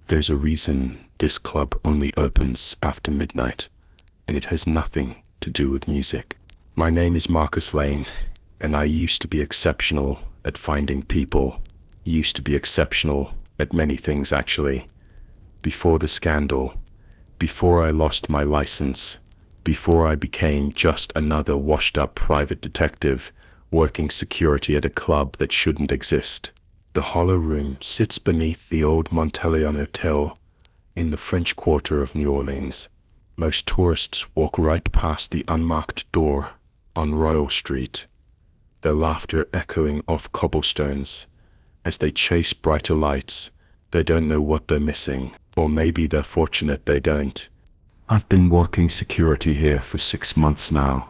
There's a reason this club only opens after midnight, and it has nothing to do with music. My name is Marcus Lane, and I used to be exceptional at finding people. Used to be exceptional at many things, actually. Before the scandal, before I lost my license, before I became just another washed-up private detective working security at a club that shouldn't exist. The Hollow Room sits beneath the old Monteleone Hotel in the French Quarter of New Orleans. Most tourists walk right past the unmarked door on Royal Street, their laughter echoing off cobblestones. As they chase brighter lights, they don't know what they're missing, or maybe they're fortunate they don't. I've been working security here for 6 months now.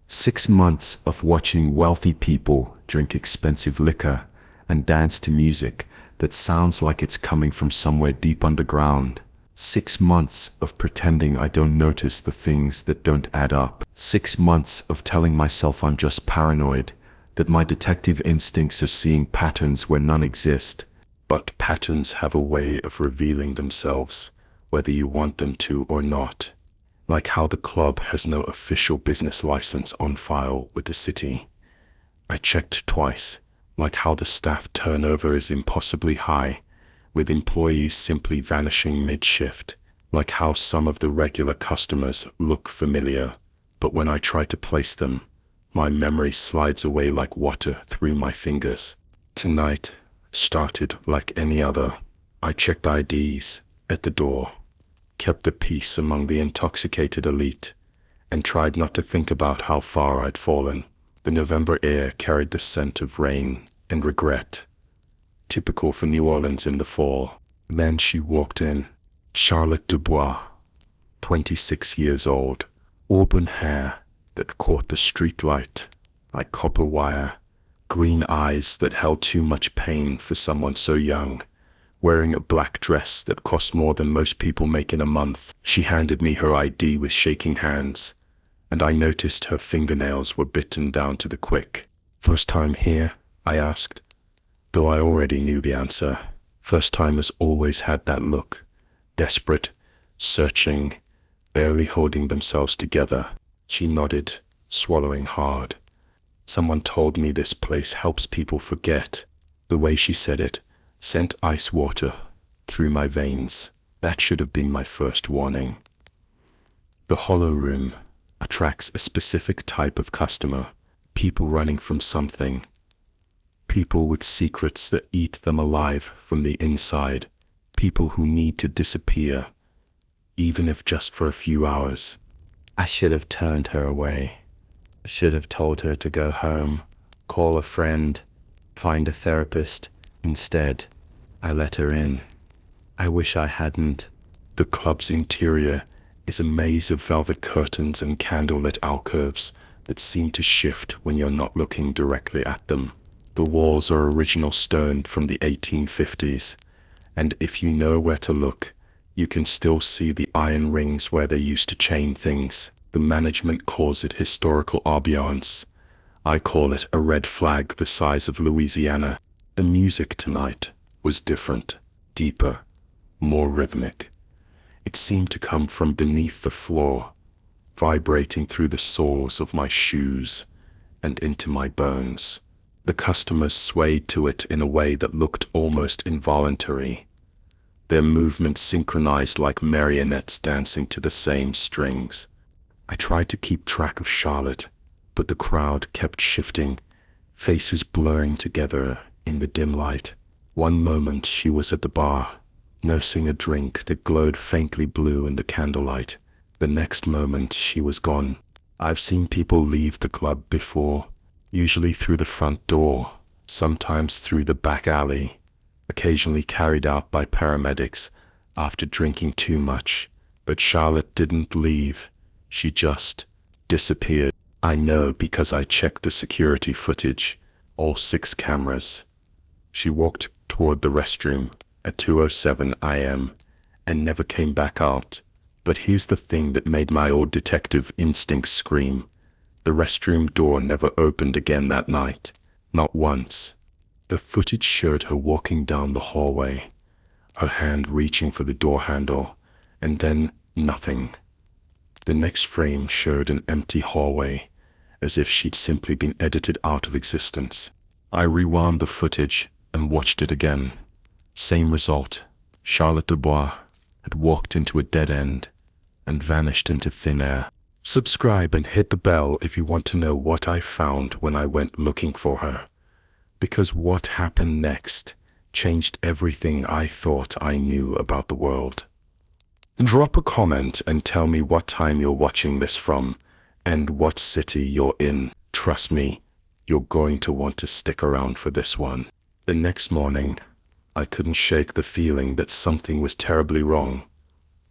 6 months of watching wealthy people drink expensive liquor and dance to music that sounds like it's coming from somewhere deep underground. 6 months of pretending I don't notice the things that don't add up. 6 months of telling myself I'm just paranoid, that my detective instincts are seeing patterns where none exist. But patterns have a way of revealing themselves, whether you want them to or not. Like how the club has no official business license on file with the city. I checked twice. Like how the staff turnover is impossibly high, with employees simply vanishing mid-shift. Like how some of the regular customers look familiar, but when I try to place them, my memory slides away like water through my fingers. Tonight started like any other. I checked IDs at the door, kept the peace among the intoxicated elite, and tried not to think about how far I'd fallen. The November air carried the scent of rain and regret, typical for New Orleans in the fall. Then she walked in, Charlotte Dubois, 26 years old, auburn hair that caught the streetlight like copper wire, green eyes that held too much pain for someone so young, wearing a black dress that cost more than most people make in a month. She handed me her ID with shaking hands, and I noticed her fingernails were bitten down to the quick. "First time here?" I asked, though I already knew the answer. First timers always had that look, desperate, searching, barely holding themselves together. She nodded, swallowing hard. Someone told me this place helps people forget. The way she said it sent ice water through my veins. That should have been my first warning. The Hollow Room attracts a specific type of customer, people running from something, people with secrets that eat them alive from the inside, people who need to disappear, even if just for a few hours. I should have turned her away. I should have told her to go home, call a friend, find a therapist. Instead, I let her in. I wish I hadn't. The club's interior is a maze of velvet curtains and candlelit alcoves that seem to shift when you're not looking directly at them. The walls are original stone from the 1850s, and if you know where to look, you can still see the iron rings where they used to chain things. The management calls it historical ambiance. I call it a red flag the size of Louisiana. The music tonight was different, deeper, more rhythmic. It seemed to come from beneath the floor, vibrating through the soles of my shoes and into my bones. The customers swayed to it in a way that looked almost involuntary, their movements synchronized like marionettes dancing to the same strings. I tried to keep track of Charlotte, but the crowd kept shifting, faces blurring together in the dim light. One moment she was at the bar, nursing a drink that glowed faintly blue in the candlelight. The next moment she was gone. I've seen people leave the club before, usually through the front door, sometimes through the back alley, occasionally carried out by paramedics after drinking too much. But Charlotte didn't leave. She just disappeared. I know because I checked the security footage, all 6 cameras. She walked toward the restroom at 2:07 a.m. and never came back out. But here's the thing that made my old detective instincts scream. The restroom door never opened again that night. Not once. The footage showed her walking down the hallway, her hand reaching for the door handle, and then nothing. The next frame showed an empty hallway, as if she'd simply been edited out of existence. I rewound the footage and watched it again. Same result. Charlotte Dubois had walked into a dead end and vanished into thin air. Subscribe and hit the bell if you want to know what I found when I went looking for her, because what happened next changed everything I thought I knew about the world. Drop a comment and tell me what time you're watching this from and what city you're in. Trust me, you're going to want to stick around for this one. The next morning, I couldn't shake the feeling that something was terribly wrong.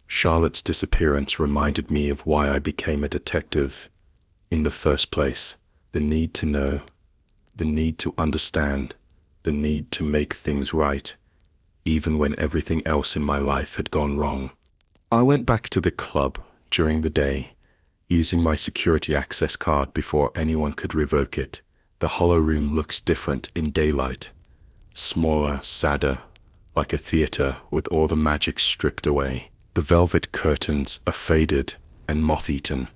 Charlotte's disappearance reminded me of why I became a detective. In the first place, the need to know, the need to understand, the need to make things right, even when everything else in my life had gone wrong. I went back to the club during the day, using my security access card before anyone could revoke it. The hollow room looks different in daylight. Smaller, sadder, like a theater with all the magic stripped away. The velvet curtains are faded and moth-eaten,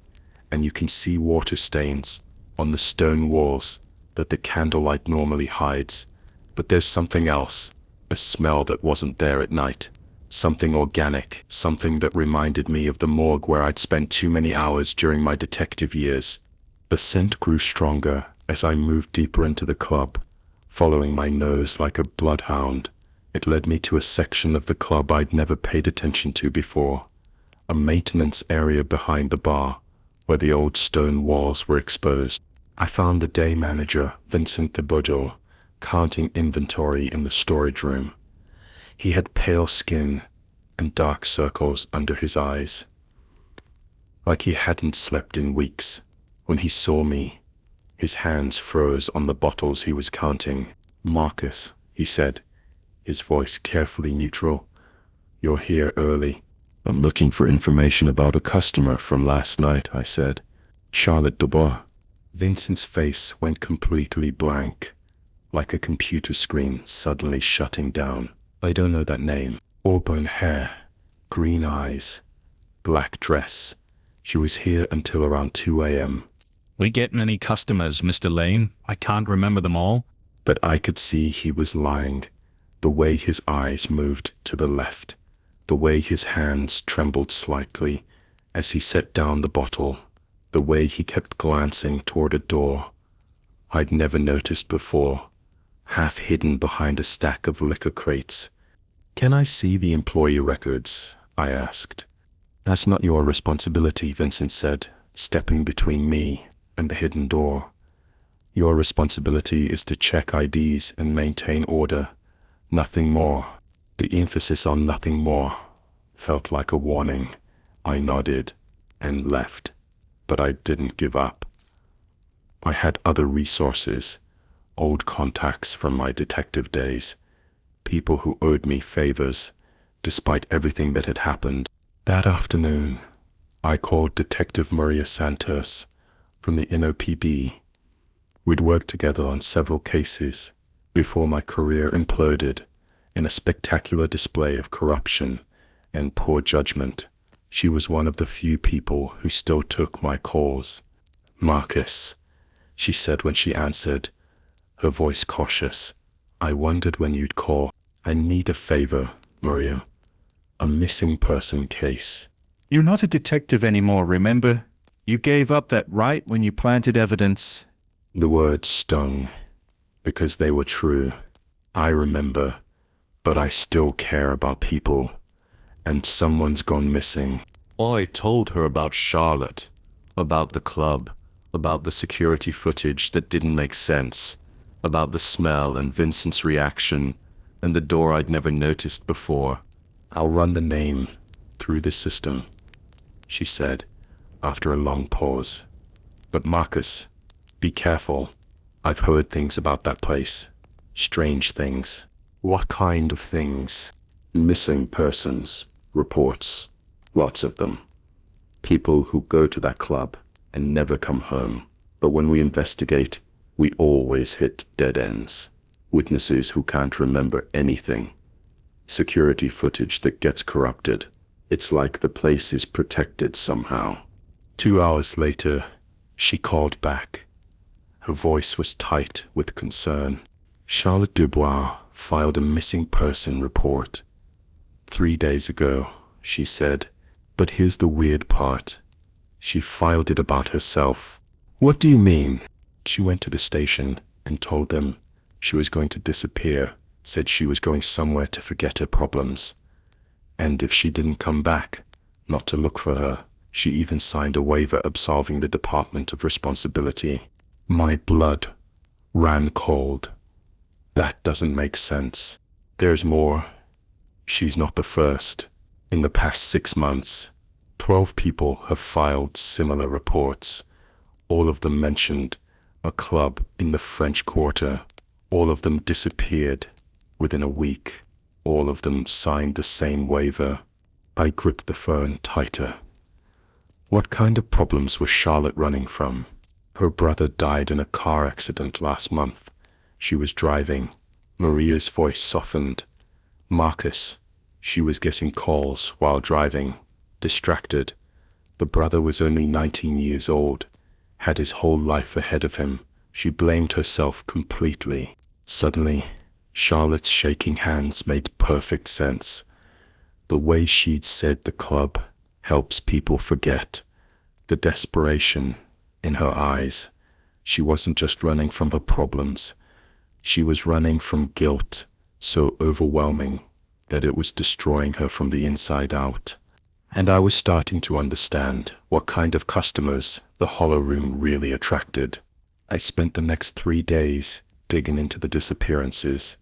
and you can see water stains on the stone walls that the candlelight normally hides. But there's something else, a smell that wasn't there at night. Something organic, something that reminded me of the morgue where I'd spent too many hours during my detective years. The scent grew stronger as I moved deeper into the club, following my nose like a bloodhound. It led me to a section of the club I'd never paid attention to before, a maintenance area behind the bar, where the old stone walls were exposed. I found the day manager, Vincent Thibodeau, counting inventory in the storage room. He had pale skin and dark circles under his eyes, like he hadn't slept in weeks. When he saw me, his hands froze on the bottles he was counting. "Marcus," he said, his voice carefully neutral, "you're here early." "I'm looking for information about a customer from last night," I said. "Charlotte Dubois." Vincent's face went completely blank, like a computer screen suddenly shutting down. "I don't know that name." Auburn hair, green eyes, black dress. She was here until around 2 a.m. "We get many customers, Mr. Lane. I can't remember them all." But I could see he was lying. The way his eyes moved to the left, the way his hands trembled slightly as he set down the bottle, the way he kept glancing toward a door I'd never noticed before, half hidden behind a stack of liquor crates. "Can I see the employee records?" I asked. "That's not your responsibility," Vincent said, stepping between me and the hidden door. "Your responsibility is to check IDs and maintain order. Nothing more." The emphasis on "nothing more" felt like a warning. I nodded and left, but I didn't give up. I had other resources, old contacts from my detective days, people who owed me favors, despite everything that had happened. That afternoon, I called Detective Maria Santos from the NOPB. We'd worked together on several cases before my career imploded in a spectacular display of corruption and poor judgment. She was one of the few people who still took my calls. "Marcus," she said when she answered, her voice cautious. "I wondered when you'd call. I need a favor, Maria. A missing person case." "You're not a detective anymore, remember? You gave up that right when you planted evidence." The words stung, because they were true. I remember, but I still care about people, and someone's gone missing. I told her about Charlotte, about the club, about the security footage that didn't make sense, about the smell and Vincent's reaction, and the door I'd never noticed before. "I'll run the name through the system," she said, after a long pause. "But Marcus, be careful. I've heard things about that place. Strange things." "What kind of things?" "Missing persons reports. Lots of them. People who go to that club and never come home. But when we investigate, we always hit dead ends. Witnesses who can't remember anything. Security footage that gets corrupted. It's like the place is protected somehow. 2 hours later, she called back. Her voice was tight with concern. Charlotte Dubois filed a missing person report 3 days ago, she said. But here's the weird part. She filed it about herself. What do you mean? She went to the station and told them she was going to disappear, said she was going somewhere to forget her problems. And if she didn't come back, not to look for her. She even signed a waiver absolving the Department of Responsibility. My blood ran cold. That doesn't make sense. There's more. She's not the first. In the past 6 months, 12 people have filed similar reports. All of them mentioned a club in the French Quarter. All of them disappeared within a week. All of them signed the same waiver. I gripped the phone tighter. What kind of problems was Charlotte running from? Her brother died in a car accident last month. She was driving. Maria's voice softened. Marcus. She was getting calls while driving. Distracted. The brother was only 19 years old. Had his whole life ahead of him. She blamed herself completely. Suddenly, Charlotte's shaking hands made perfect sense. The way she'd said the club helps people forget. The desperation in her eyes. She wasn't just running from her problems. She was running from guilt so overwhelming that it was destroying her from the inside out. And I was starting to understand what kind of customers the Hollow Room really attracted. I spent the next 3 days digging into the disappearances,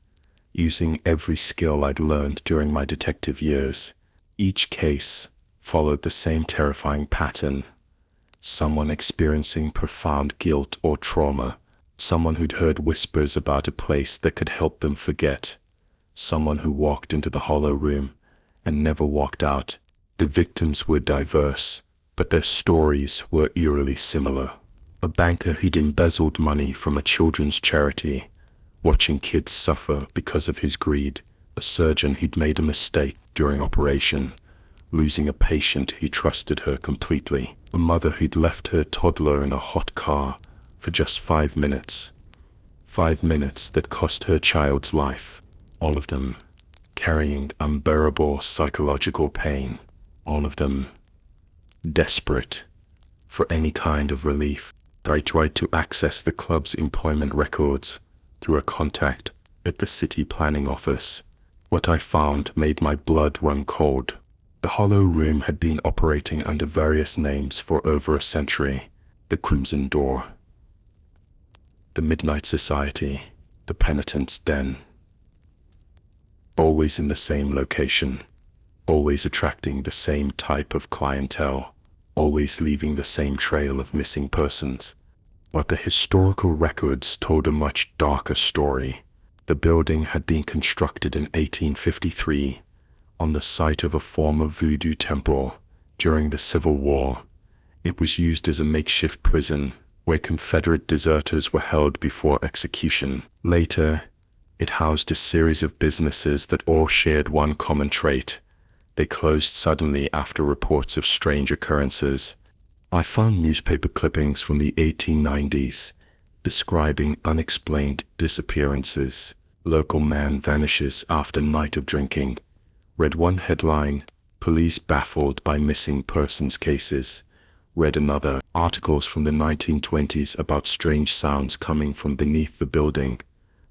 using every skill I'd learned during my detective years. Each case followed the same terrifying pattern. Someone experiencing profound guilt or trauma. Someone who'd heard whispers about a place that could help them forget. Someone who walked into the Hollow Room and never walked out. The victims were diverse, but their stories were eerily similar. A banker who'd embezzled money from a children's charity, watching kids suffer because of his greed. A surgeon who'd made a mistake during operation, losing a patient who trusted her completely. A mother who'd left her toddler in a hot car for just 5 minutes. 5 minutes that cost her child's life. All of them carrying unbearable psychological pain. All of them desperate for any kind of relief. I tried to access the club's employment records through a contact at the city planning office. What I found made my blood run cold. The Hollow Room had been operating under various names for over a century. The Crimson Door, the Midnight Society, the Penitent's Den. Always in the same location, always attracting the same type of clientele, always leaving the same trail of missing persons. But the historical records told a much darker story. The building had been constructed in 1853 on the site of a former voodoo temple. During the Civil War, it was used as a makeshift prison where Confederate deserters were held before execution. Later, it housed a series of businesses that all shared one common trait. They closed suddenly after reports of strange occurrences. I found newspaper clippings from the 1890s describing unexplained disappearances. Local man vanishes after night of drinking. Read one headline, police baffled by missing persons cases. Read another, articles from the 1920s about strange sounds coming from beneath the building.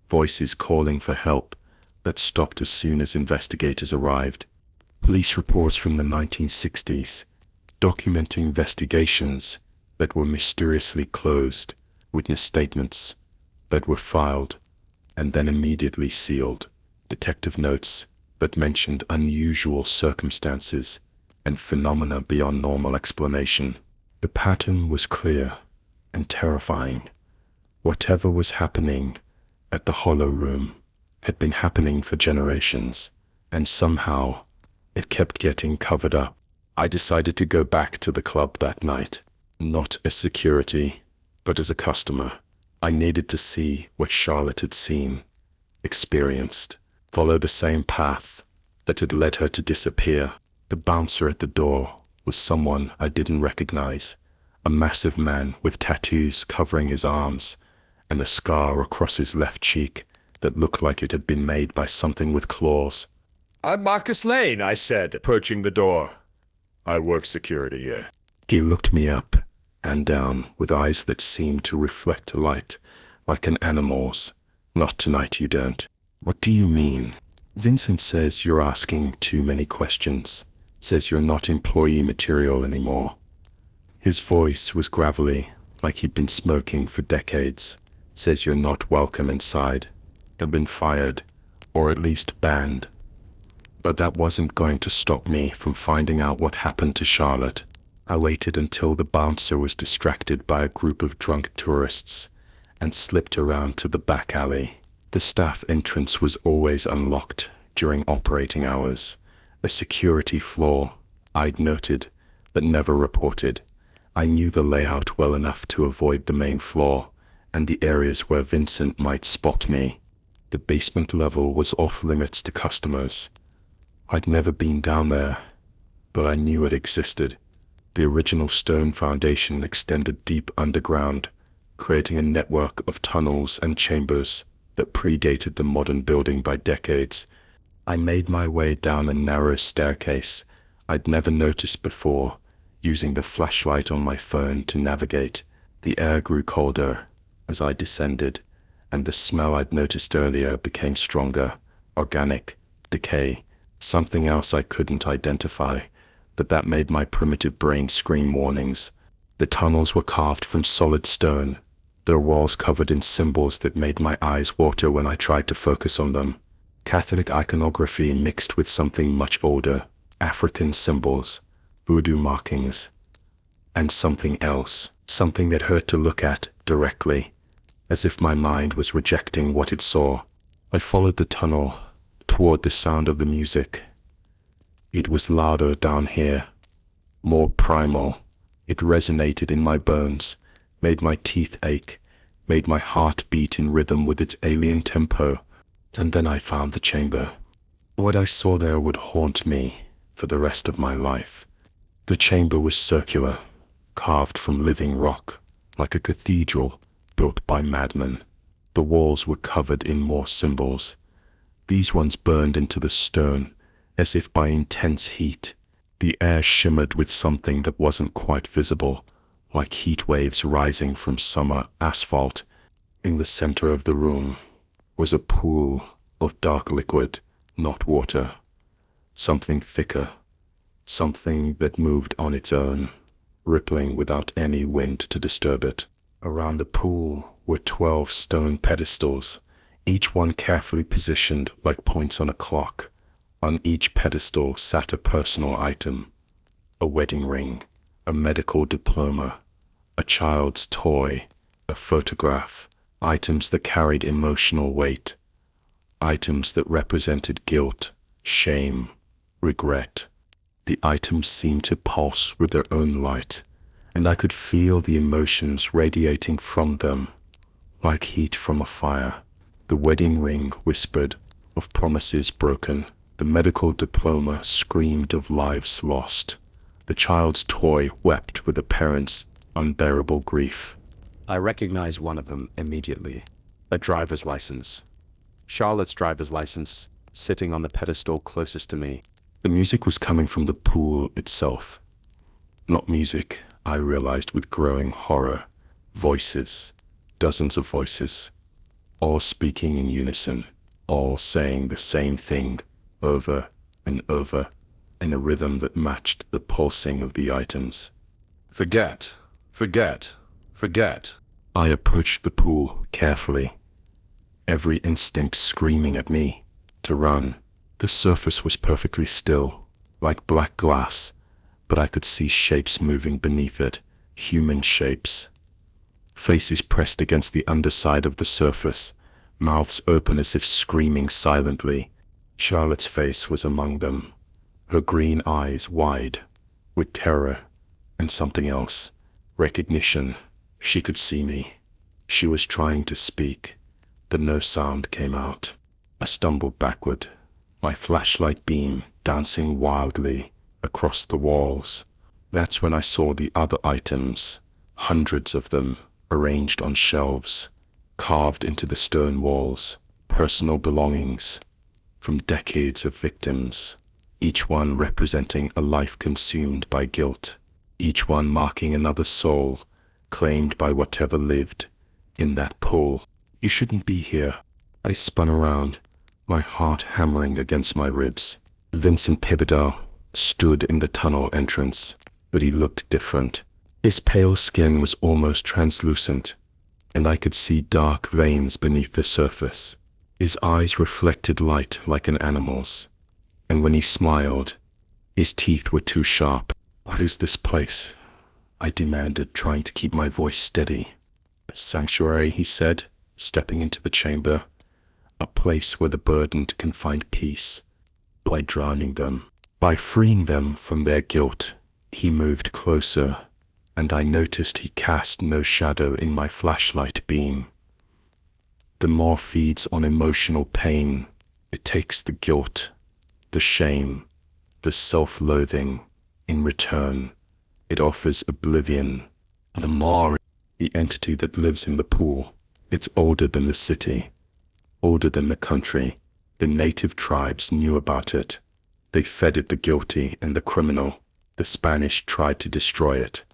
Voices calling for help that stopped as soon as investigators arrived. Police reports from the 1960s documenting investigations that were mysteriously closed. Witness statements that were filed and then immediately sealed. Detective notes that mentioned unusual circumstances and phenomena beyond normal explanation. The pattern was clear and terrifying. Whatever was happening at the Hollow Room had been happening for generations, and somehow it kept getting covered up. I decided to go back to the club that night, not as security, but as a customer. I needed to see what Charlotte had seen, experienced, follow the same path that had led her to disappear. The bouncer at the door was someone I didn't recognize, a massive man with tattoos covering his arms and a scar across his left cheek that looked like it had been made by something with claws. "I'm Marcus Lane," I said, approaching the door. "I work security here." He looked me up and down with eyes that seemed to reflect light like an animal's. "Not tonight, you don't." "What do you mean?" "Vincent says you're asking too many questions. Says you're not employee material anymore." His voice was gravelly, like he'd been smoking for decades. "Says you're not welcome inside. You've been fired, or at least banned." But that wasn't going to stop me from finding out what happened to Charlotte. I waited until the bouncer was distracted by a group of drunk tourists and slipped around to the back alley. The staff entrance was always unlocked during operating hours, a security flaw I'd noted but never reported. I knew the layout well enough to avoid the main floor and the areas where Vincent might spot me. The basement level was off limits to customers. I'd never been down there, but I knew it existed. The original stone foundation extended deep underground, creating a network of tunnels and chambers that predated the modern building by decades. I made my way down a narrow staircase I'd never noticed before, using the flashlight on my phone to navigate. The air grew colder as I descended, and the smell I'd noticed earlier became stronger, organic, decay, something else I couldn't identify, but that made my primitive brain scream warnings. The tunnels were carved from solid stone, their walls covered in symbols that made my eyes water when I tried to focus on them. Catholic iconography mixed with something much older, African symbols, voodoo markings, and something else, something that hurt to look at directly, as if my mind was rejecting what it saw. I followed the tunnel toward the sound of the music. It was louder down here, more primal. It resonated in my bones, made my teeth ache, made my heart beat in rhythm with its alien tempo. And then I found the chamber. What I saw there would haunt me for the rest of my life. The chamber was circular, carved from living rock, like a cathedral built by madmen. The walls were covered in more symbols. These ones burned into the stone, as if by intense heat. The air shimmered with something that wasn't quite visible, like heat waves rising from summer asphalt. In the center of the room was a pool of dark liquid, not water. Something thicker, something that moved on its own, rippling without any wind to disturb it. Around the pool were 12 stone pedestals, each one carefully positioned like points on a clock. On each pedestal sat a personal item, a wedding ring, a medical diploma, a child's toy, a photograph, items that carried emotional weight, items that represented guilt, shame, regret. The items seemed to pulse with their own light, and I could feel the emotions radiating from them, like heat from a fire. The wedding ring whispered of promises broken. The medical diploma screamed of lives lost. The child's toy wept with a parent's unbearable grief. I recognized one of them immediately. A driver's license. Charlotte's driver's license, sitting on the pedestal closest to me. The music was coming from the pool itself. Not music, I realized with growing horror. Voices. Dozens of voices. All speaking in unison. All saying the same thing, over and over, in a rhythm that matched the pulsing of the items. Forget, forget, forget. I approached the pool carefully, every instinct screaming at me to run. The surface was perfectly still, like black glass, but I could see shapes moving beneath it, human shapes. Faces pressed against the underside of the surface, mouths open as if screaming silently. Charlotte's face was among them, her green eyes wide, with terror and something else, recognition. She could see me. She was trying to speak, but no sound came out. I stumbled backward, my flashlight beam dancing wildly across the walls. That's when I saw the other items, hundreds of them, arranged on shelves, carved into the stone walls, personal belongings from decades of victims, each one representing a life consumed by guilt, each one marking another soul claimed by whatever lived in that pool. You shouldn't be here. I spun around, my heart hammering against my ribs. Vincent Thibodeau stood in the tunnel entrance, but he looked different. His pale skin was almost translucent, and I could see dark veins beneath the surface. His eyes reflected light like an animal's, and when he smiled, his teeth were too sharp. "What is this place?" I demanded, trying to keep my voice steady. "Sanctuary," he said, stepping into the chamber. "A place where the burdened can find peace by drowning them, by freeing them from their guilt." He moved closer, and I noticed he cast no shadow in my flashlight beam. The maw feeds on emotional pain. It takes the guilt, the shame, the self-loathing. In return, it offers oblivion. The maw, the entity that lives in the pool, it's older than the city, older than the country. The native tribes knew about it. They fed it the guilty and the criminal. The Spanish tried to destroy it.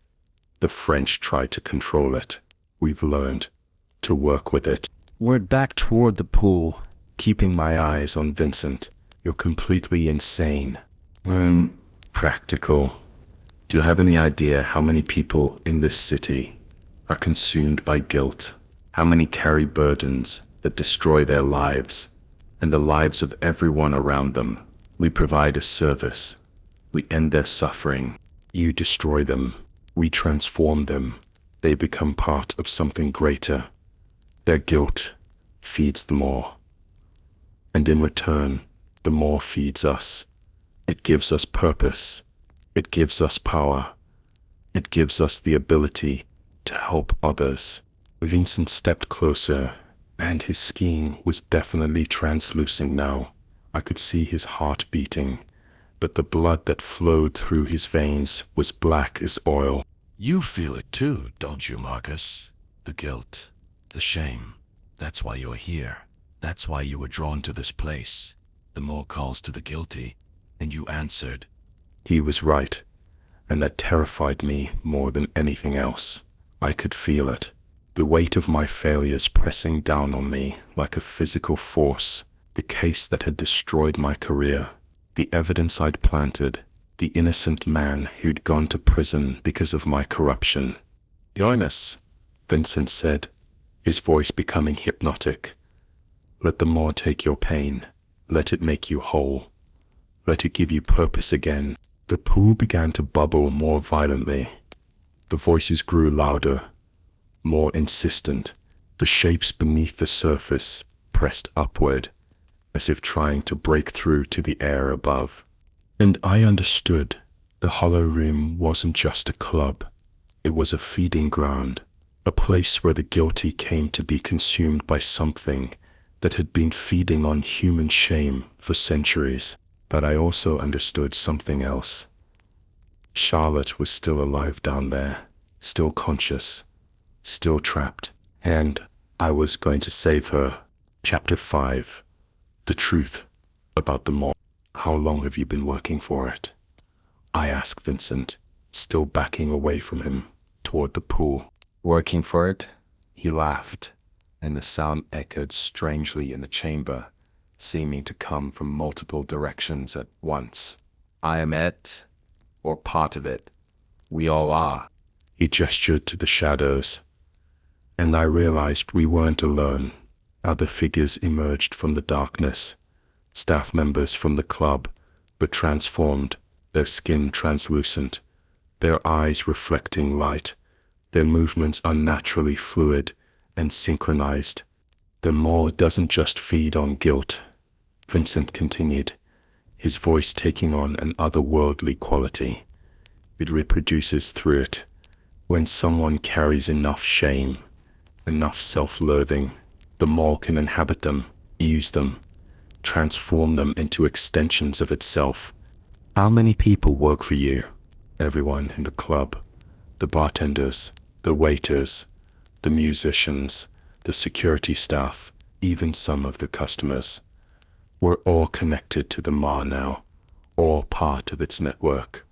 The French tried to control it. We've learned to work with it. Word back toward the pool, keeping my eyes on Vincent. "You're completely insane." Practical. Do you have any idea how many people in this city are consumed by guilt? How many carry burdens that destroy their lives and the lives of everyone around them? We provide a service. We end their suffering. You destroy them. We transform them. They become part of something greater. Their guilt feeds the maw. And in return, the maw feeds us. It gives us purpose. It gives us power. It gives us the ability to help others. Vincent stepped closer, and his skin was definitely translucent now. I could see his heart beating, but the blood that flowed through his veins was black as oil. You feel it too, don't you, Marcus? The guilt, the shame. That's why you're here. That's why you were drawn to this place. The maw calls to the guilty, and you answered. He was right, and that terrified me more than anything else. I could feel it, the weight of my failures pressing down on me like a physical force, the case that had destroyed my career, the evidence I'd planted, the innocent man who'd gone to prison because of my corruption. "Join us," Vincent said, his voice becoming hypnotic. "Let the maw take your pain. Let it make you whole. Let it give you purpose again." The pool began to bubble more violently. The voices grew louder, more insistent. The shapes beneath the surface pressed upward, as if trying to break through to the air above. And I understood. The hollow room wasn't just a club. It was a feeding ground, a place where the guilty came to be consumed by something that had been feeding on human shame for centuries. But I also understood something else. Charlotte was still alive down there, still conscious, still trapped, and I was going to save her. Chapter 5. The truth about the maw. "How long have you been working for it?" I asked Vincent, still backing away from him, toward the pool. "Working for it?" He laughed, and the sound echoed strangely in the chamber, seeming to come from multiple directions at once. "I am it, or part of it. We all are." He gestured to the shadows, and I realized we weren't alone. Other figures emerged from the darkness, staff members from the club, but transformed, their skin translucent, their eyes reflecting light, their movements unnaturally fluid and synchronized. "The maw doesn't just feed on guilt," Vincent continued, his voice taking on an otherworldly quality. "It reproduces through it. When someone carries enough shame, enough self-loathing, the maw can inhabit them, use them, transform them into extensions of itself. How many people work for you? Everyone in the club, the bartenders, the waiters, the musicians, the security staff, even some of the customers. We're all connected to the Ma now, all part of its network,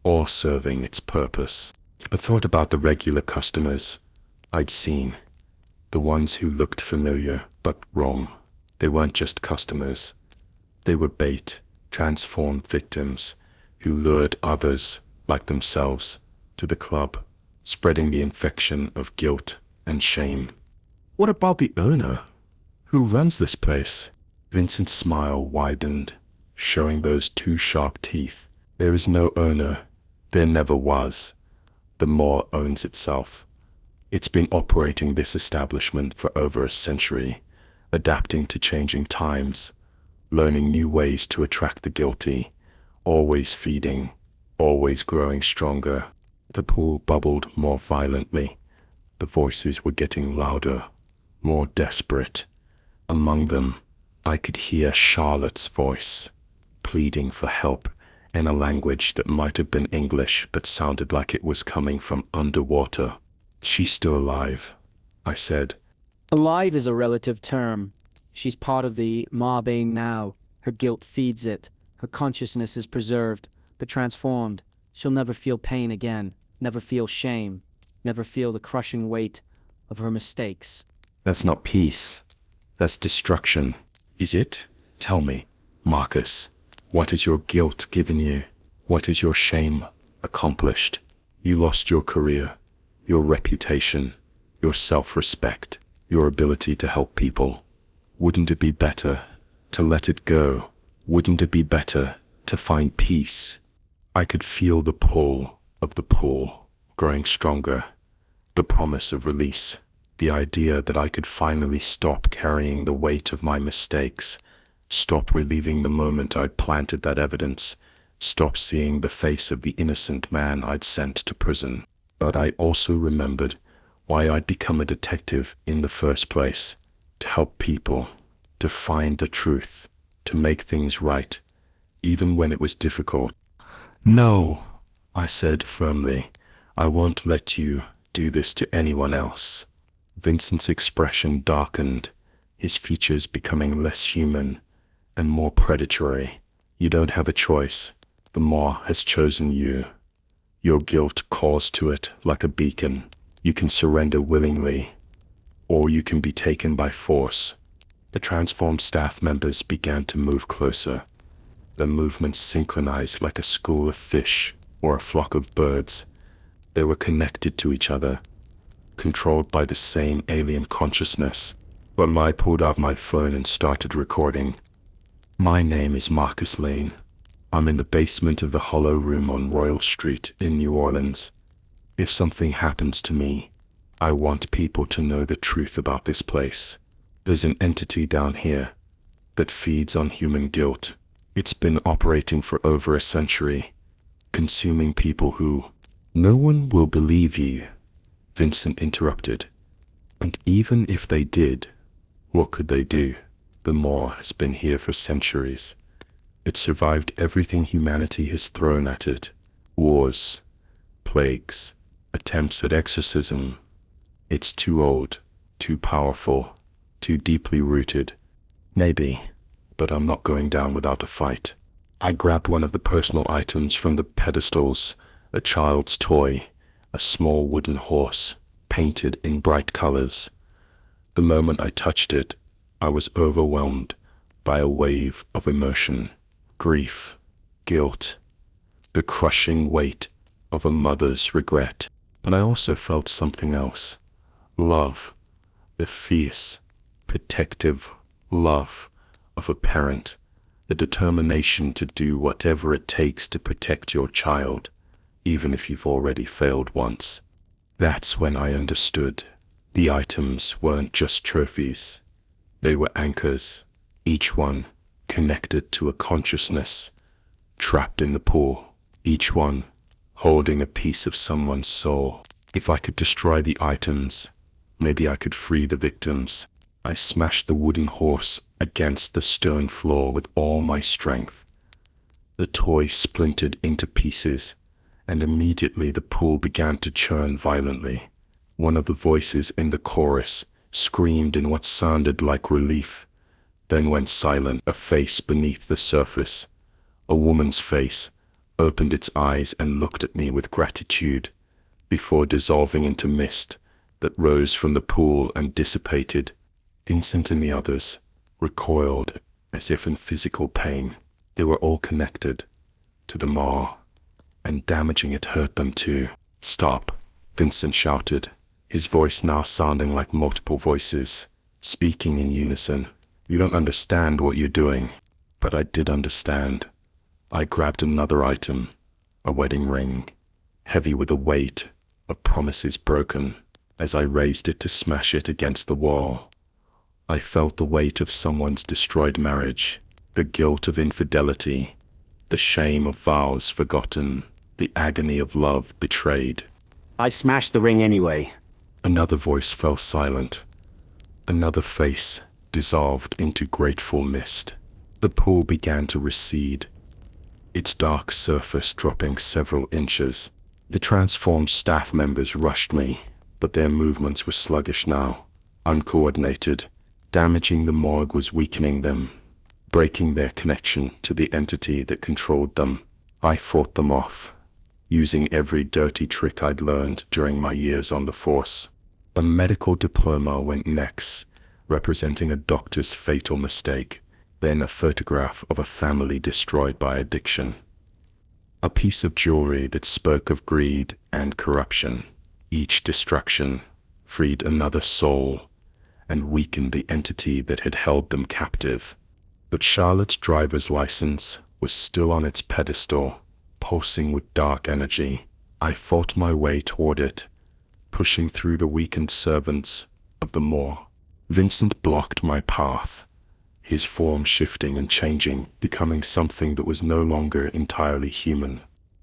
all serving its purpose. I thought about the regular customers I'd seen, the ones who looked familiar but wrong. They weren't just customers. They were bait, transformed victims who lured others like themselves to the club, spreading the infection of guilt and shame. What about the owner? Who runs this place? Vincent's smile widened, showing those two sharp teeth. There is no owner. There never was. The mall owns itself. It's been operating this establishment for over a century, adapting to changing times, learning new ways to attract the guilty, always feeding, always growing stronger. The pool bubbled more violently. The voices were getting louder, more desperate. Among them, I could hear Charlotte's voice, pleading for help in a language that might have been English but sounded like it was coming from underwater. She's still alive, I said. Alive is a relative term. She's part of the mobbing now. Her guilt feeds it. Her consciousness is preserved, but transformed. She'll never feel pain again, never feel shame, never feel the crushing weight of her mistakes. That's not peace. That's destruction. Is it? Tell me, Marcus, what has your guilt given you? What has your shame accomplished? You lost your career, your reputation, your self-respect, your ability to help people. Wouldn't it be better to let it go? Wouldn't it be better to find peace? I could feel the pull of the pool growing stronger, the promise of release, the idea that I could finally stop carrying the weight of my mistakes, stop reliving the moment I'd planted that evidence, stop seeing the face of the innocent man I'd sent to prison. But I also remembered why I'd become a detective in the first place, to help people, to find the truth, to make things right, even when it was difficult. No, I said firmly, I won't let you do this to anyone else. Vincent's expression darkened, his features becoming less human and more predatory. You don't have a choice. The maw has chosen you. Your guilt calls to it like a beacon. You can surrender willingly, or you can be taken by force. The transformed staff members began to move closer. Their movements synchronized like a school of fish or a flock of birds. They were connected to each other, controlled by the same alien consciousness. But I pulled out my phone and started recording. My name is Marcus Lane. I'm in the basement of the Hollow Room on Royal Street in New Orleans. If something happens to me, I want people to know the truth about this place. There's an entity down here that feeds on human guilt. It's been operating for over a century, consuming people who... No one will believe you, Vincent interrupted. And even if they did, what could they do? The maw has been here for centuries. It survived everything humanity has thrown at it. Wars, plagues, attempts at exorcism. It's too old, too powerful, too deeply rooted. Maybe, but I'm not going down without a fight. I grabbed one of the personal items from the pedestals, a child's toy, a small wooden horse, painted in bright colors. The moment I touched it, I was overwhelmed by a wave of emotion, grief, guilt, the crushing weight of a mother's regret. But I also felt something else, love, the fierce, protective love of a parent, the determination to do whatever it takes to protect your child, even if you've already failed once. That's when I understood. The items weren't just trophies. They were anchors, each one connected to a consciousness, trapped in the pool, each one holding a piece of someone's soul. If I could destroy the items, maybe I could free the victims. I smashed the wooden horse against the stone floor with all my strength. The toy splintered into pieces, and immediately the pool began to churn violently. One of the voices in the chorus screamed in what sounded like relief, then went silent. A face beneath the surface, a woman's face, opened its eyes and looked at me with gratitude, before dissolving into mist that rose from the pool and dissipated. Vincent and the others recoiled as if in physical pain. They were all connected to the maw, and damaging it hurt them too. "Stop," Vincent shouted, his voice now sounding like multiple voices, speaking in unison. "You don't understand what you're doing." But I did understand. I grabbed another item, a wedding ring, heavy with the weight of promises broken. As I raised it to smash it against the wall, I felt the weight of someone's destroyed marriage, the guilt of infidelity, the shame of vows forgotten, the agony of love betrayed. "I smashed the ring anyway." Another voice fell silent. Another face dissolved into grateful mist. The pool began to recede, its dark surface dropping several inches. The transformed staff members rushed me, but their movements were sluggish now, uncoordinated. Damaging the morgue was weakening them, breaking their connection to the entity that controlled them. I fought them off, using every dirty trick I'd learned during my years on the force. A medical diploma went next, representing a doctor's fatal mistake, then a photograph of a family destroyed by addiction. A piece of jewelry that spoke of greed and corruption. Each destruction freed another soul and weakened the entity that had held them captive. But Charlotte's driver's license was still on its pedestal, pulsing with dark energy. I fought my way toward it, pushing through the weakened servants of the moor. Vincent blocked my path, his form shifting and changing, becoming something that was no longer entirely human.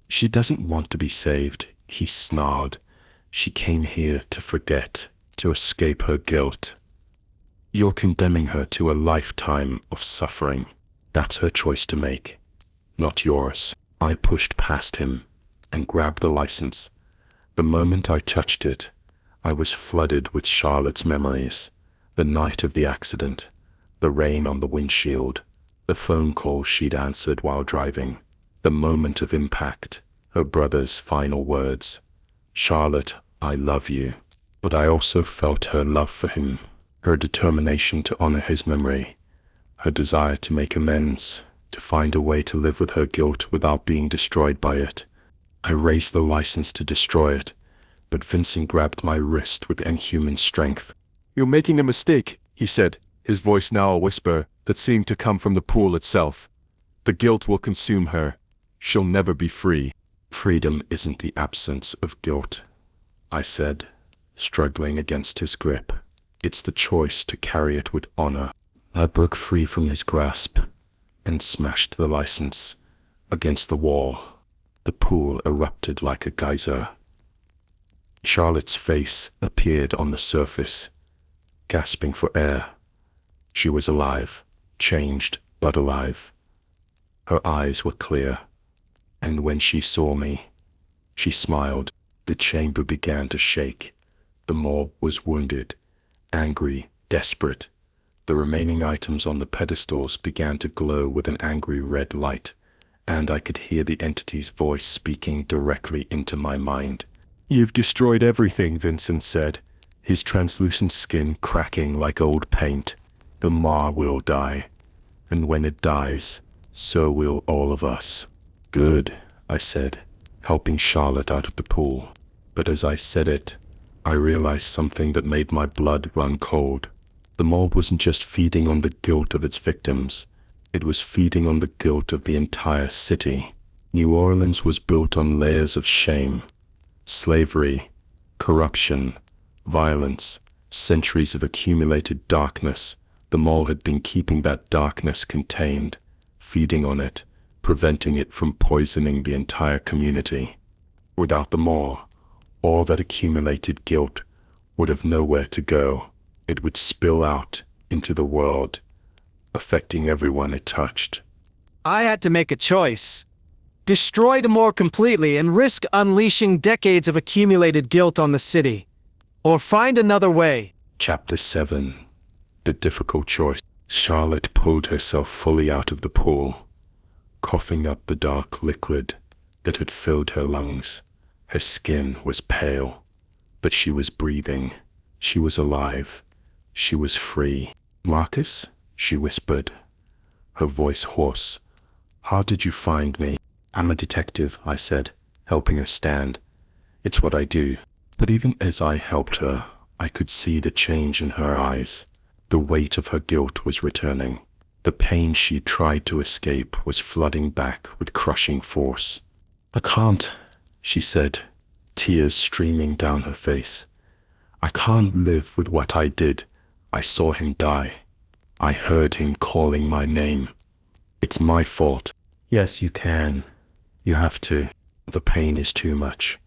"She doesn't want to be saved," he snarled. "She came here to forget, to escape her guilt. You're condemning her to a lifetime of suffering. That's her choice to make, not yours." I pushed past him and grabbed the license. The moment I touched it, I was flooded with Charlotte's memories. The night of the accident, the rain on the windshield, the phone call she'd answered while driving, the moment of impact, her brother's final words. "Charlotte, I love you." But I also felt her love for him, her determination to honor his memory, her desire to make amends, to find a way to live with her guilt without being destroyed by it. I raised the license to destroy it, but Vincent grabbed my wrist with inhuman strength. "You're making a mistake," he said, his voice now a whisper that seemed to come from the pool itself. "The guilt will consume her. She'll never be free." "Freedom isn't the absence of guilt," I said, struggling against his grip. "It's the choice to carry it with honor." I broke free from his grasp and smashed the license against the wall. The pool erupted like a geyser. Charlotte's face appeared on the surface, gasping for air. She was alive, changed but alive. Her eyes were clear, and when she saw me, she smiled. The chamber began to shake. The mob was wounded, angry, desperate. The remaining items on the pedestals began to glow with an angry red light, and I could hear the entity's voice speaking directly into my mind. "You've destroyed everything," Vincent said, his translucent skin cracking like old paint. "The maw will die, and when it dies, so will all of us." "Good," I said, helping Charlotte out of the pool. But as I said it, I realized something that made my blood run cold. The mob wasn't just feeding on the guilt of its victims. It was feeding on the guilt of the entire city. New Orleans was built on layers of shame, slavery, corruption, violence, centuries of accumulated darkness. The mob had been keeping that darkness contained, feeding on it, preventing it from poisoning the entire community. Without the mob, all that accumulated guilt would have nowhere to go. It would spill out into the world, affecting everyone it touched. I had to make a choice. Destroy the Moor completely and risk unleashing decades of accumulated guilt on the city. Or find another way. Chapter 7. The difficult choice. Charlotte pulled herself fully out of the pool, coughing up the dark liquid that had filled her lungs. Her skin was pale, but she was breathing. She was alive. She was free. "Marcus?" she whispered, her voice hoarse. "How did you find me?" "I'm a detective," I said, helping her stand. "It's what I do." But even as I helped her, I could see the change in her eyes. The weight of her guilt was returning. The pain she tried to escape was flooding back with crushing force. "I can't," she said, tears streaming down her face. "I can't live with what I did. I saw him die. I heard him calling my name. It's my fault." "Yes, you can. You have to. The pain is too much.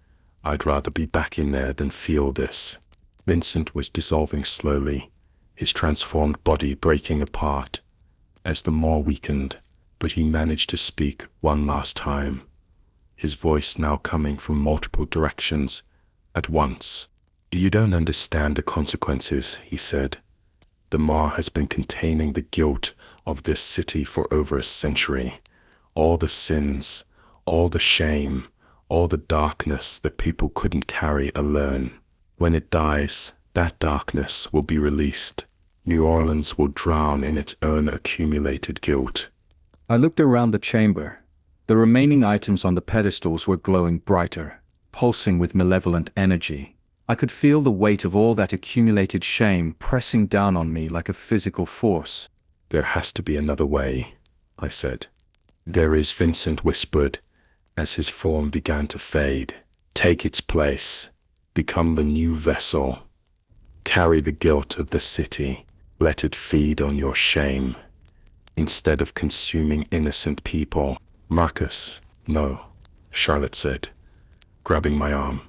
I'd rather be back in there than feel this." Vincent was dissolving slowly, his transformed body breaking apart as the Moor weakened, but he managed to speak one last time, his voice now coming from multiple directions at once. "You don't understand the consequences," he said. "The Moor has been containing the guilt of this city for over a century. All the sins, all the shame, all the darkness that people couldn't carry alone. When it dies, that darkness will be released. New Orleans will drown in its own accumulated guilt." I looked around the chamber. The remaining items on the pedestals were glowing brighter, pulsing with malevolent energy. I could feel the weight of all that accumulated shame pressing down on me like a physical force. "There has to be another way," I said. "There is," Vincent whispered, as his form began to fade. "Take its place. Become the new vessel. Carry the guilt of the city. Let it feed on your shame, instead of consuming innocent people." "Marcus, no," Charlotte said, grabbing my arm.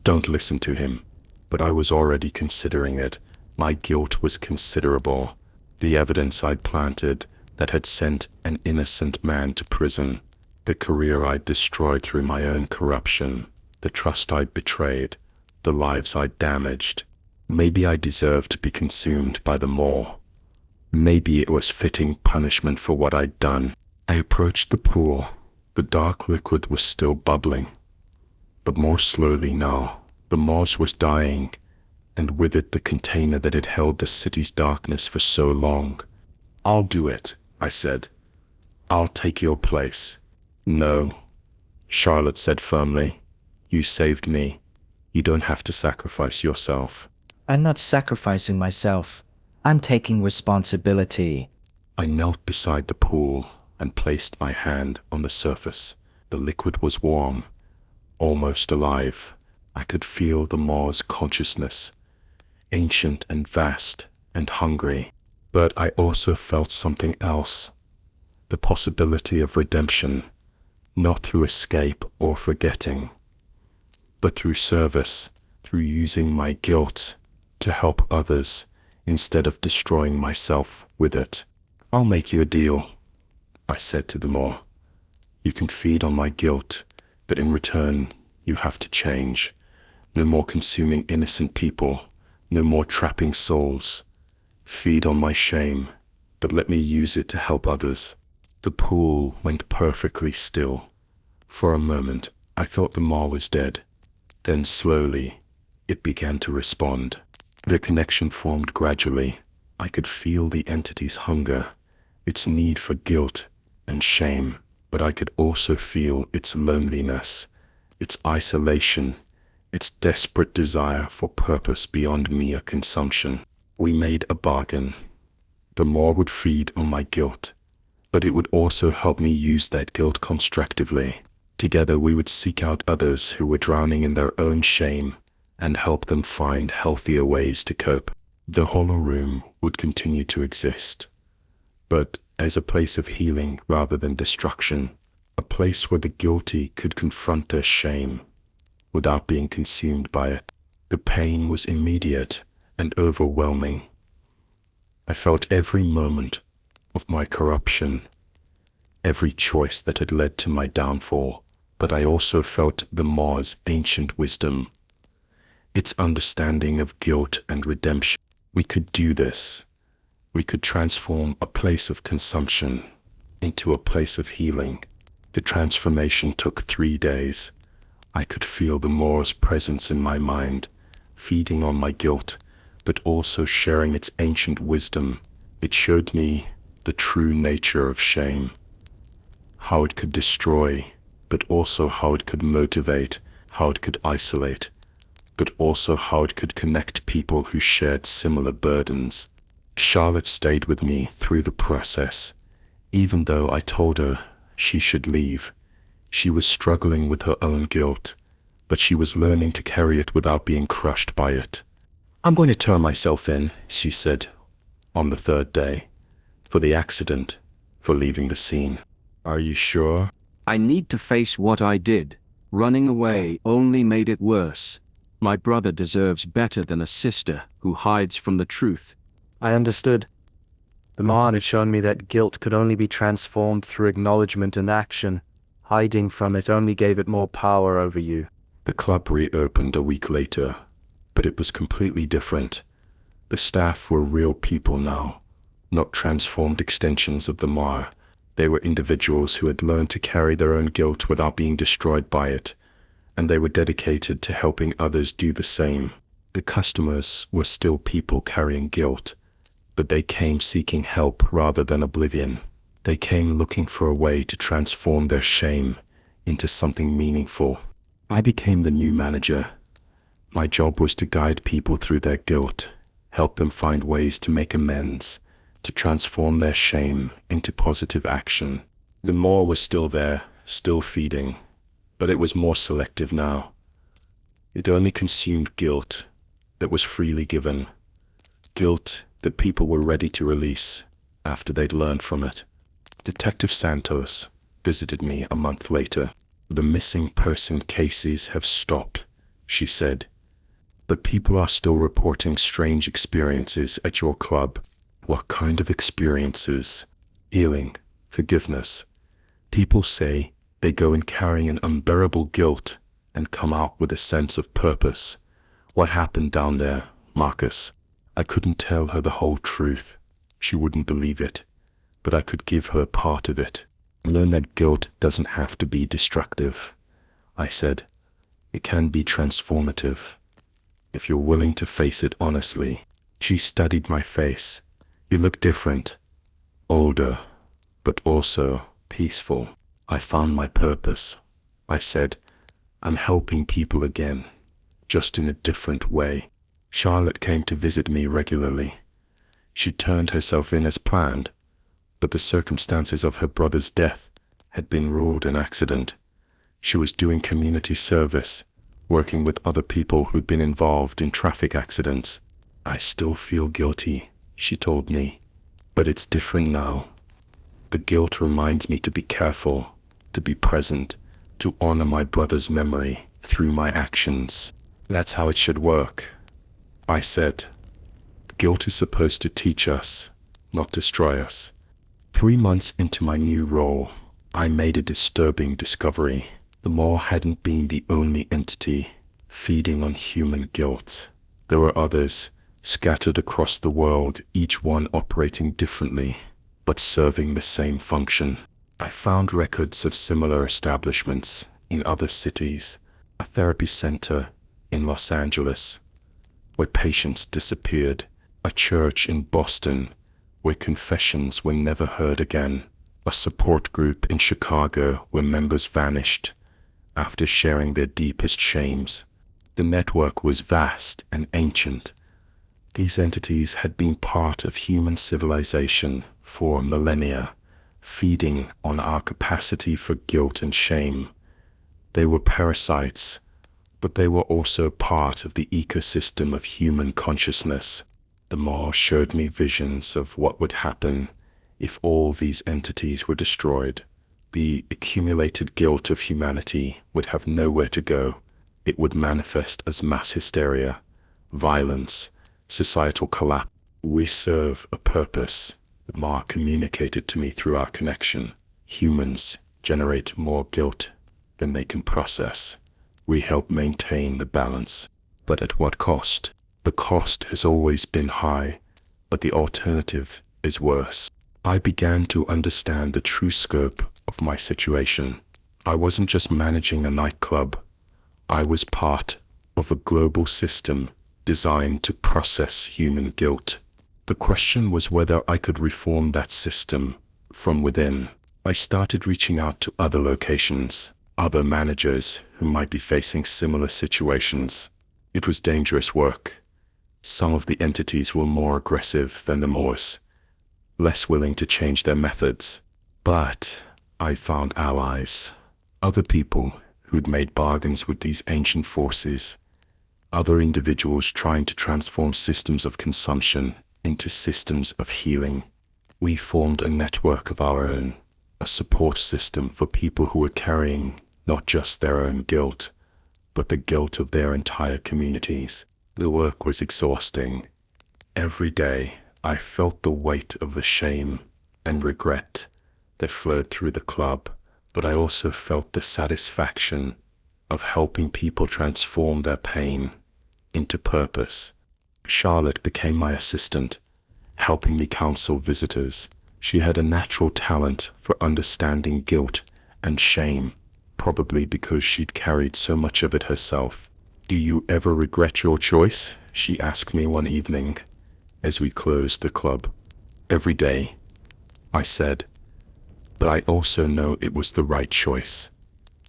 "Don't listen to him." But I was already considering it. My guilt was considerable. The evidence I'd planted that had sent an innocent man to prison, the career I'd destroyed through my own corruption, the trust I'd betrayed, the lives I'd damaged. Maybe I deserved to be consumed by the Moor. Maybe it was fitting punishment for what I'd done. I approached the pool. The dark liquid was still bubbling, but more slowly now. The moss was dying, and with it the container that had held the city's darkness for so long. "I'll do it," I said. "I'll take your place." "No," Charlotte said firmly. "You saved me. You don't have to sacrifice yourself." I'm not sacrificing myself. I'm taking responsibility. I knelt beside the pool and placed my hand on the surface. The liquid was warm, almost alive. I could feel the Moor's consciousness, ancient and vast and hungry. But I also felt something else, the possibility of redemption, not through escape or forgetting, but through service, through using my guilt to help others instead of destroying myself with it. "I'll make you a deal," I said to the Moor. "You can feed on my guilt, but in return you have to change. No more consuming innocent people, no more trapping souls. Feed on my shame, but let me use it to help others." The pool went perfectly still. For a moment, I thought the Moor was dead. Then slowly, it began to respond. The connection formed gradually. I could feel the entity's hunger, its need for guilt and shame, but I could also feel its loneliness, its isolation, its desperate desire for purpose beyond mere consumption. We made a bargain. The Moor would feed on my guilt, but it would also help me use that guilt constructively. Together we would seek out others who were drowning in their own shame and help them find healthier ways to cope. The hollow room would continue to exist, but as a place of healing rather than destruction, a place where the guilty could confront their shame without being consumed by it. The pain was immediate and overwhelming. I felt every moment of my corruption, every choice that had led to my downfall, but I also felt the Ma's ancient wisdom, its understanding of guilt and redemption. We could do this. We could transform a place of consumption into a place of healing. The transformation took 3 days. I could feel the Ma's presence in my mind, feeding on my guilt, but also sharing its ancient wisdom. It showed me the true nature of shame, how it could destroy, but also how it could motivate, how it could isolate, but also how it could connect people who shared similar burdens. Charlotte stayed with me through the process. Even though I told her she should leave, she was struggling with her own guilt, but she was learning to carry it without being crushed by it. "I'm going to turn myself in," she said, on the 3rd day, "for the accident, for leaving the scene." "Are you sure?" I need to face what I did. Running away only made it worse. My brother deserves better than a sister who hides from the truth. I understood. The Ma had shown me that guilt could only be transformed through acknowledgement and action. Hiding from it only gave it more power over you. The club reopened a week later, but it was completely different. The staff were real people now, not transformed extensions of the Ma. They were individuals who had learned to carry their own guilt without being destroyed by it, and they were dedicated to helping others do the same. The customers were still people carrying guilt, but they came seeking help rather than oblivion. They came looking for a way to transform their shame into something meaningful. I became the new manager. My job was to guide people through their guilt, help them find ways to make amends, to transform their shame into positive action. The more was still there, still feeding, but it was more selective now. It only consumed guilt that was freely given, guilt that people were ready to release after they'd learned from it. Detective Santos visited me a month later. "The missing person cases have stopped," she said, "but people are still reporting strange experiences at your club." "What kind of experiences?" "Healing, forgiveness. People say they go in carrying an unbearable guilt and come out with a sense of purpose." "What happened down there, Marcus?" I couldn't tell her the whole truth. She wouldn't believe it, but I could give her part of it. "Learn that guilt doesn't have to be destructive," I said. "It can be transformative, if you're willing to face it honestly." She studied my face. "You look different, older, but also peaceful." "I found my purpose," I said. "I'm helping people again, just in a different way." Charlotte came to visit me regularly. She turned herself in as planned, but the circumstances of her brother's death had been ruled an accident. She was doing community service, working with other people who'd been involved in traffic accidents. "I still feel guilty," she told me, "but it's different now. The guilt reminds me to be careful, to be present, to honor my brother's memory through my actions." "That's how it should work," I said. "Guilt is supposed to teach us, not destroy us." 3 months into my new role, I made a disturbing discovery. The Maw hadn't been the only entity feeding on human guilt. There were others, scattered across the world, each one operating differently, but serving the same function. I found records of similar establishments in other cities, a therapy center in Los Angeles, where patients disappeared, a church in Boston, where confessions were never heard again, a support group in Chicago where members vanished after sharing their deepest shames. The network was vast and ancient. These entities had been part of human civilization for millennia, feeding on our capacity for guilt and shame. They were parasites, but they were also part of the ecosystem of human consciousness. The Maw showed me visions of what would happen if all these entities were destroyed. The accumulated guilt of humanity would have nowhere to go. It would manifest as mass hysteria, violence, societal collapse. We serve a purpose. Ma communicated to me through our connection. Humans generate more guilt than they can process. We help maintain the balance. But at what cost? The cost has always been high, but the alternative is worse. I began to understand the true scope of my situation. I wasn't just managing a nightclub. I was part of a global system designed to process human guilt. The question was whether I could reform that system from within. I started reaching out to other locations, other managers who might be facing similar situations. It was dangerous work. Some of the entities were more aggressive than the Moors, less willing to change their methods. But I found allies, other people who'd made bargains with these ancient forces, other individuals trying to transform systems of consumption into systems of healing. We formed a network of our own, a support system for people who were carrying not just their own guilt, but the guilt of their entire communities. The work was exhausting. Every day, I felt the weight of the shame and regret that flowed through the club, but I also felt the satisfaction of helping people transform their pain into purpose. Charlotte became my assistant, helping me counsel visitors. She had a natural talent for understanding guilt and shame, probably because she'd carried so much of it herself. "Do you ever regret your choice?" she asked me one evening as we closed the club. "Every day," I said, "but I also know it was the right choice.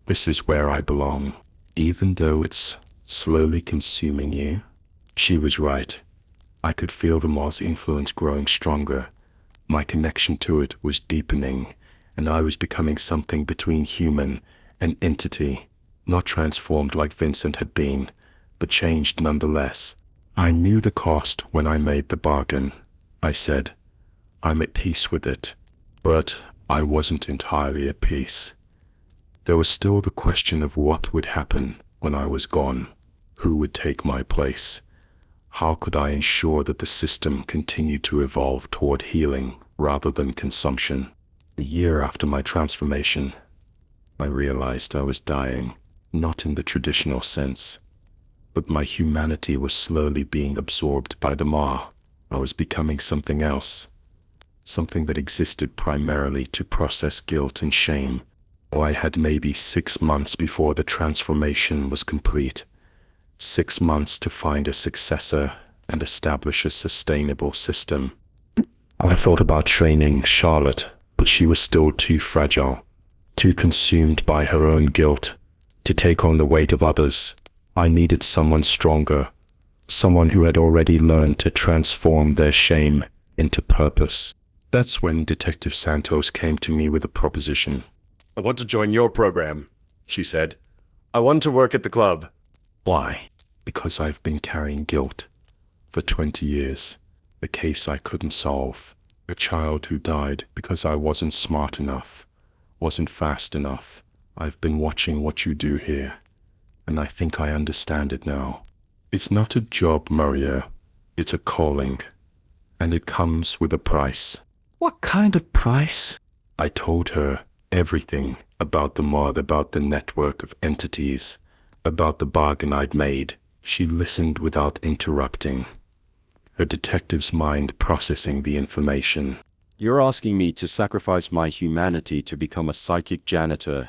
This is where I belong, even though it's slowly consuming you." She was right. I could feel the Mars influence growing stronger. My connection to it was deepening, and I was becoming something between human and entity, not transformed like Vincent had been, but changed nonetheless. "I knew the cost when I made the bargain," I said. "I'm at peace with it." But I wasn't entirely at peace. There was still the question of what would happen when I was gone. Who would take my place? How could I ensure that the system continued to evolve toward healing rather than consumption? A year after my transformation, I realized I was dying, not in the traditional sense, but my humanity was slowly being absorbed by the Ma. I was becoming something else, something that existed primarily to process guilt and shame. I had maybe 6 months before the transformation was complete. 6 months to find a successor and establish a sustainable system. I thought about training Charlotte, but she was still too fragile, too consumed by her own guilt to take on the weight of others. I needed someone stronger, someone who had already learned to transform their shame into purpose. That's when Detective Santos came to me with a proposition. "I want to join your program," she said. "I want to work at the club." "Why?" "Because I've been carrying guilt for 20 years. A case I couldn't solve. A child who died because I wasn't smart enough, wasn't fast enough. I've been watching what you do here, and I think I understand it now. It's not a job, Maria. It's a calling, and it comes with a price." "What kind of price?" I told her everything about the mod, about the network of entities, about the bargain I'd made. She listened without interrupting, her detective's mind processing the information. "You're asking me to sacrifice my humanity to become a psychic janitor,"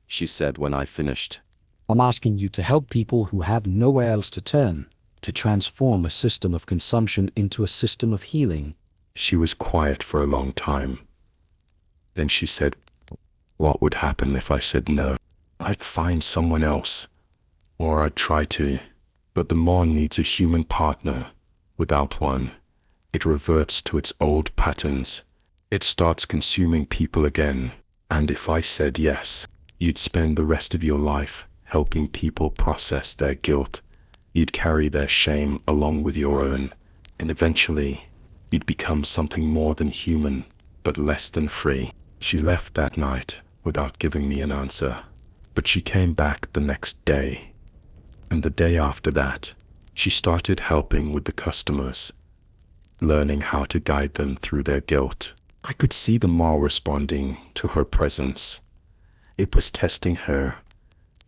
she said when I finished. "I'm asking you to help people who have nowhere else to turn, to transform a system of consumption into a system of healing." She was quiet for a long time. Then she said, "What would happen if I said no?" "I'd find someone else, or I'd try to. But the Mon needs a human partner. Without one, it reverts to its old patterns. It starts consuming people again. And if I said yes, you'd spend the rest of your life helping people process their guilt. You'd carry their shame along with your own, and eventually, you'd become something more than human, but less than free." She left that night without giving me an answer, but she came back the next day. And the day after that, she started helping with the customers. learning how to guide them through their guilt. I could see the maw responding to her presence. It was testing her,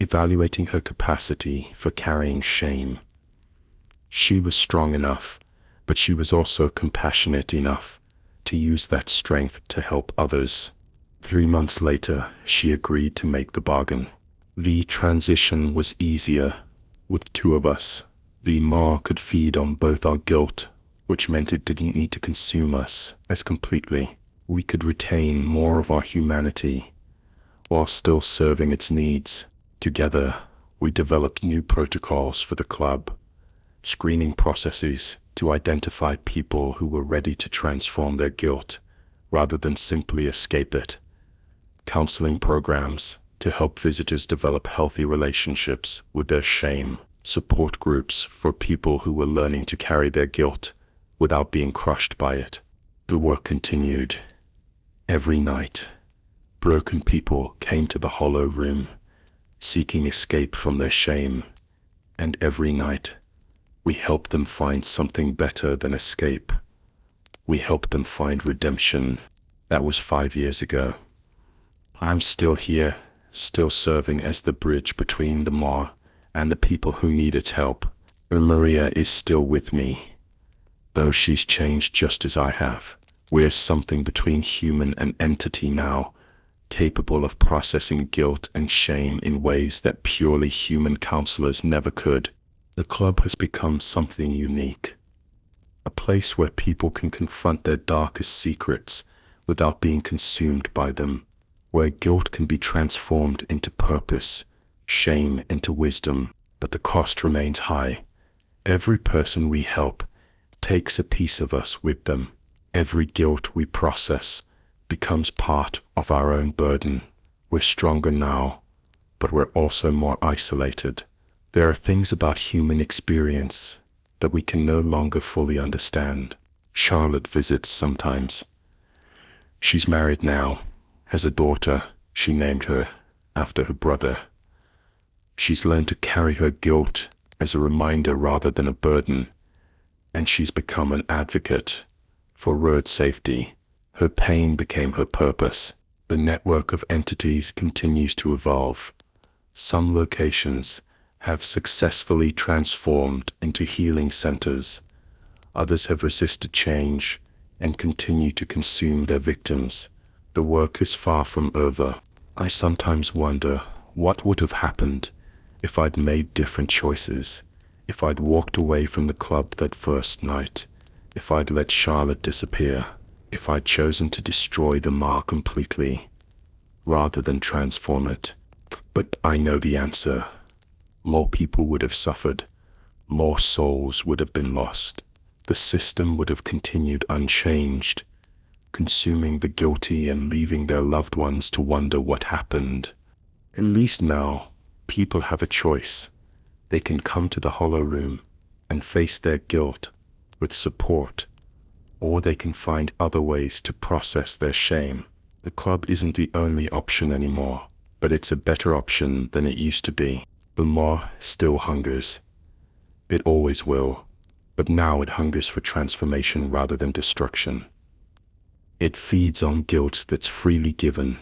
evaluating her capacity for carrying shame. She was strong enough, but she was also compassionate enough to use that strength to help others. 3 months later, she agreed to make the bargain. The transition was easier. With 2 of us, the maw could feed on both our guilt, which meant it didn't need to consume us as completely. We could retain more of our humanity while still serving its needs. Together, we developed new protocols for the club, screening processes to identify people who were ready to transform their guilt rather than simply escape it, counseling programs to help visitors develop healthy relationships with their shame, support groups for people who were learning to carry their guilt without being crushed by it. The work continued. Every night, broken people came to the hollow room, seeking escape from their shame, and every night, we helped them find something better than escape. We helped them find redemption. That was 5 years ago. I'm still here, still serving as the bridge between the maw and the people who need its help. And Maria is still with me, though she's changed just as I have. We're something between human and entity now, capable of processing guilt and shame in ways that purely human counselors never could. The club has become something unique, a place where people can confront their darkest secrets without being consumed by them, where guilt can be transformed into purpose, shame into wisdom, but the cost remains high. Every person we help takes a piece of us with them. Every guilt we process becomes part of our own burden. We're stronger now, but we're also more isolated. There are things about human experience that we can no longer fully understand. Charlotte visits sometimes. She's married now, has a daughter. She named her after her brother. She's learned to carry her guilt as a reminder rather than a burden, and she's become an advocate for road safety. Her pain became her purpose. The network of entities continues to evolve. Some locations have successfully transformed into healing centers. Others have resisted change and continue to consume their victims. The work is far from over. I sometimes wonder what would have happened if I'd made different choices, if I'd walked away from the club that first night, if I'd let Charlotte disappear, if I'd chosen to destroy the maw completely, rather than transform it. But I know the answer. More people would have suffered. More souls would have been lost. The system would have continued unchanged, consuming the guilty and leaving their loved ones to wonder what happened. At least now, people have a choice. They can come to the hollow room and face their guilt with support, or they can find other ways to process their shame. The club isn't the only option anymore, but it's a better option than it used to be. The maw still hungers. It always will, but now it hungers for transformation rather than destruction. It feeds on guilt that's freely given,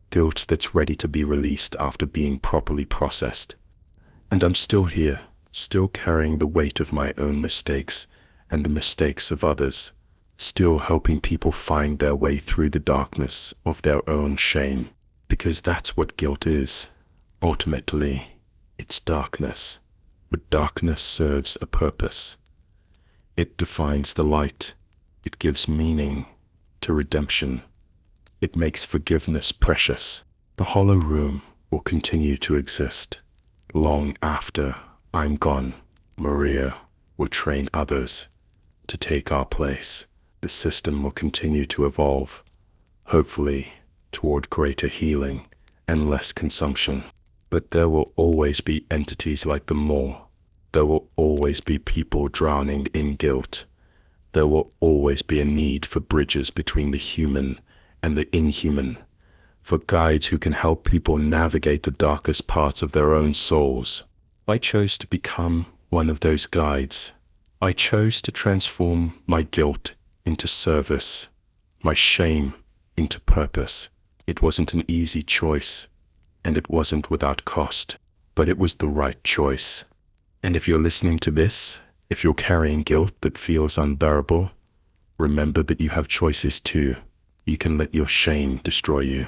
guilt that's ready to be released after being properly processed. And I'm still here, still carrying the weight of my own mistakes and the mistakes of others, still helping people find their way through the darkness of their own shame, because that's what guilt is. Ultimately, it's darkness, but darkness serves a purpose. It defines the light. It gives meaning to redemption. It makes forgiveness precious. The hollow room will continue to exist. Long after I'm gone, Maria will train others to take our place. The system will continue to evolve, hopefully toward greater healing and less consumption. But there will always be entities like the maw. There will always be people drowning in guilt. There will always be a need for bridges between the human and the inhuman, for guides who can help people navigate the darkest parts of their own souls. I chose to become one of those guides. I chose to transform my guilt into service, my shame into purpose. It wasn't an easy choice, and it wasn't without cost, but it was the right choice. And if you're listening to this, if you're carrying guilt that feels unbearable, remember that you have choices too. You can let your shame destroy you.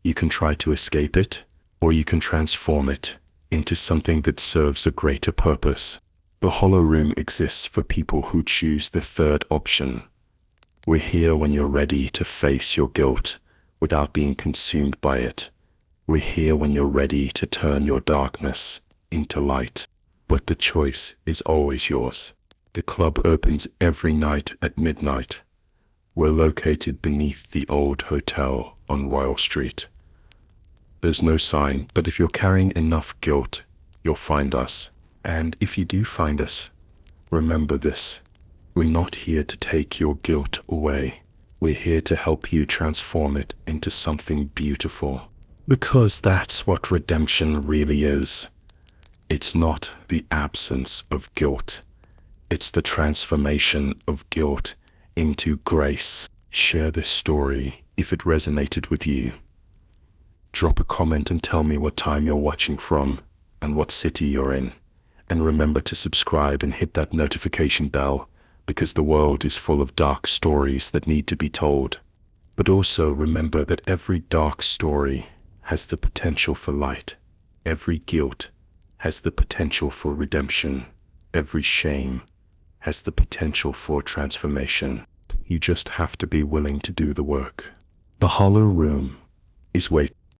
You can try to escape it, or you can transform it into something that serves a greater purpose. The Hollow Room exists for people who choose the third option. We're here when you're ready to face your guilt without being consumed by it. We're here when you're ready to turn your darkness into light. But the choice is always yours. The club opens every night at midnight. We're located beneath the old hotel on Royal Street. There's no sign, but if you're carrying enough guilt, you'll find us. And if you do find us, remember this. We're not here to take your guilt away. We're here to help you transform it into something beautiful. Because that's what redemption really is. It's not the absence of guilt. It's the transformation of guilt into grace. Share this story if it resonated with you. Drop a comment and tell me what time you're watching from and what city you're in. And remember to subscribe and hit that notification bell, because the world is full of dark stories that need to be told. But also remember that every dark story has the potential for light. Every guilt has the potential for redemption. Every shame has the potential for transformation. You just have to be willing to do the work. The Hollow Room is waiting.